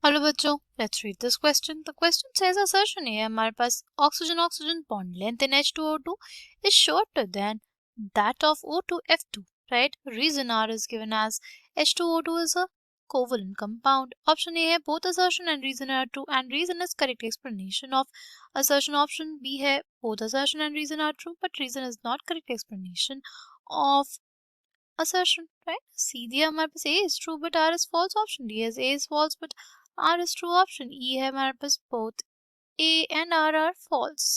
Hello बच्चों, let's read this question. The question says assertion है हमारे पास oxygen oxygen bond length in H2O2 is shorter than that of O2F2, right? Reason R is given as H2O2 is a covalent compound. Option A है both assertion and reason are true and reason is correct explanation of assertion. Option B है both assertion and reason are true but reason is not correct explanation of assertion, right? C दिया हमारे पास A is true but R is false. Option D is A is false but R is true. Option E है हमारे पास both A and R are false.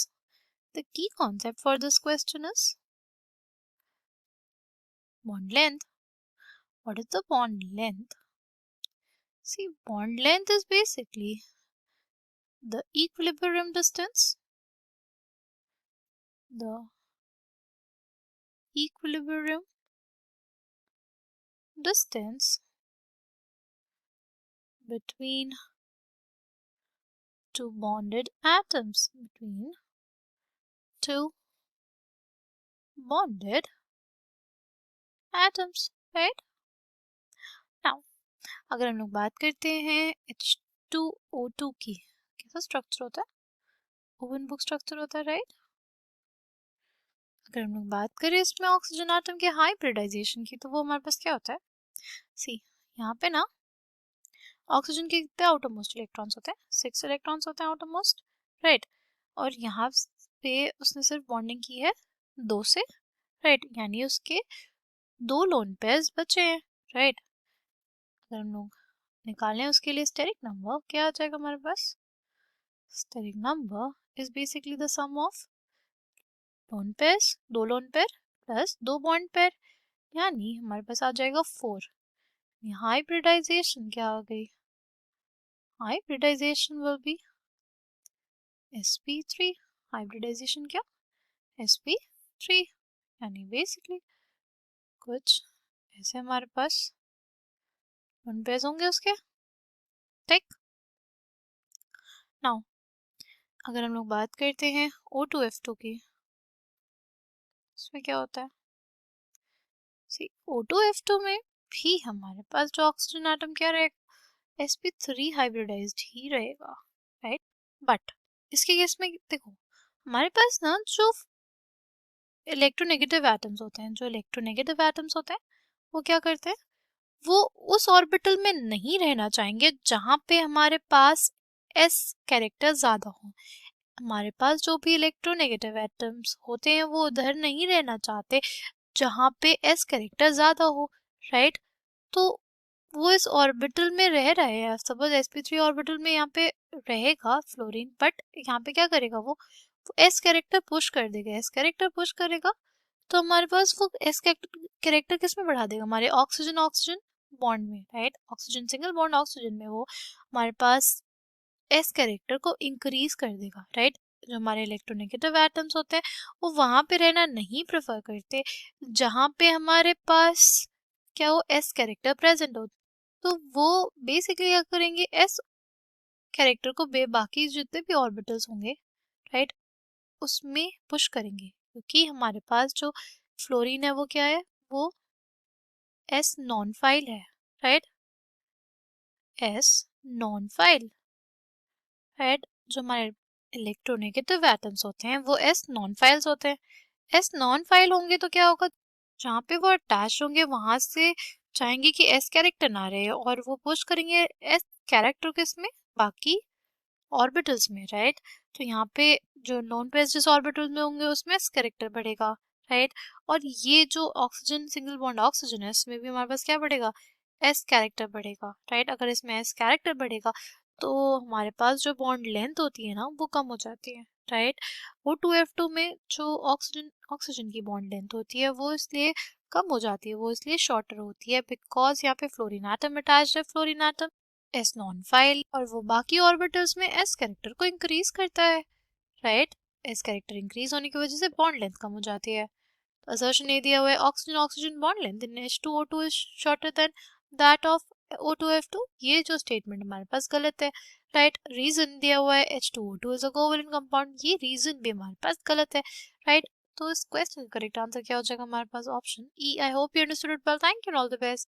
The key concept for this question is bond length. What is the bond length? See, bond length is basically the equilibrium distance, the equilibrium distance between two bonded atoms, between two bonded atoms, right? Now, अगर हम लोग बात करते हैं H2O2 की, कैसा structure होता है? ओपन बुक स्ट्रक्चर होता है, राइट? अगर हम लोग बात करें इसमें ऑक्सीजन एटम के हाइब्रिडाइजेशन की, तो वो हमारे पास क्या होता है? सी, यहाँ पे ना ऑक्सीजन के कितने आउटर मोस्ट इलेक्ट्रॉन्स होते हैं? 6 इलेक्ट्रॉन्स होते हैं आउटर मोस्ट, राइट? और यहाँ पे उसने सिर्फ बॉन्डिंग की है 2 से, राइट? यानी उसके 2 लोन पेयर्स बचे हैं, राइट? अगर हम लोग निकालें उसके लिए स्टेरिक नंबर, क्या आ जाएगा हमारे पास? Steric number is basically the sum of lone pairs, 2 lone pair plus 2 bond pair, यानी हमारे पास आ जाएगा 4। हाइब्रिडाइजेशन क्या आ गई? Hybridisation will be sp3। Hybridisation क्या? sp3, यानी बेसिकली कुछ ऐसे हमारे पास लोन पेयर्स होंगे उसके, ठीक? नाउ अगर हम लोग बात करते हैं O2F2 की, इसमें क्या होता है? सी, O2F2 में भी हमारे पास जो ऑक्सीजन एटम क्या रहेगा? sp3 हाइब्रिडाइज्ड ही रहेगा, राइट? बट इसके केस में देखो, हमारे पास ना जो इलेक्ट्रोनेगेटिव एटम्स होते हैं, वो क्या करते हैं? वो उस ऑर्बिटल में नहीं रहना चाहेंगे जहां पे हमारे पास s कैरेक्टर ज्यादा हो। हमारे पास जो भी इलेक्ट्रोनेगेटिव एटम्स होते हैं वो उधर नहीं रहना चाहते जहां पे s कैरेक्टर ज्यादा हो, राइट? तो वो इस ऑर्बिटल में रह रहे हैं। सपोज sp3 ऑर्बिटल में यहाँ पे रहेगा फ्लोरीन, बट यहाँ पे क्या करेगा? वो s कैरेक्टर पुश कर देगा। s कैरेक्टर पुश करेगा तो हमारे पास वो s कैरेक्टर किस में बढ़ा देगा? हमारे ऑक्सीजन ऑक्सीजन बॉन्ड में, right? Oxygen single bond oxygen में वो हमारे पास s कैरेक्टर को इंक्रीज कर देगा, राइट? जो हमारे इलेक्ट्रोनेगेटिव एटम्स होते हैं वो वहां पे रहना नहीं प्रेफर करते जहां पे हमारे पास क्या हो? s कैरेक्टर प्रेजेंट हो। तो वो बेसिकली क्या करेंगे? s कैरेक्टर को बाकी जितने भी ऑर्बिटल्स होंगे, राइट, उसमें पुश करेंगे, क्योंकि हमारे पास जो फ्लोरीन है वो क्या है? वो s नॉन फाइल है, right? s non file, right? जो हमारे इलेक्ट्रोनेगेटिव एटम्स होते हैं वो s नॉन फाइल्स होते हैं। s नॉन फाइल होंगे तो क्या होगा? जहाँ पे वो अटैच होंगे वहां से चाहेंगे कि s कैरेक्टर ना रहे और वो पुश करेंगे s कैरेक्टर किस में? बाकी ऑर्बिटल्स में, राइट? तो यहाँ पे जो नॉन पेयर्स जिस ऑर्बिटल में होंगे उसमें s कैरेक्टर बढ़ेगा, राइट? और ये जो ऑक्सीजन सिंगल बॉन्ड ऑक्सीजन है इसमें भी हमारे पास क्या बढ़ेगा? s कैरेक्टर बढ़ेगा, राइट? अगर इसमें s कैरेक्टर बढ़ेगा तो हमारे पास जो बॉन्ड लेंथ होती है ना वो कम हो जाती है, राइट? O2F2 में जो ऑक्सीजन ऑक्सीजन की बॉन्ड लेंथ होती है वो इसलिए कम हो जाती है, वो इसलिए शॉर्टर होती है बिकॉज यहाँ पे फ्लोरीन एटम अटैच्ड है। Fluorine atom s non file और वो बाकी ऑर्बिटल्स में s कैरेक्टर को इंक्रीज करता है, राइट? s कैरेक्टर इंक्रीज होने की वजह से बॉन्ड लेंथ कम हो जाती है। तो असर्शन ये दिया हुआ है oxygen oxygen bond length in H2O2 is shorter than that of O2F2। ये जो स्टेटमेंट हमारे पास गलत है, राइट? रीजन दिया हुआ है H2O2 is a covalent compound, ये रीजन भी हमारे पास गलत है, राइट? तो इस क्वेश्चन का करेक्ट आंसर क्या हो जाएगा हमारे पास? Option E. I hope you understood it well. Thank you, all the best.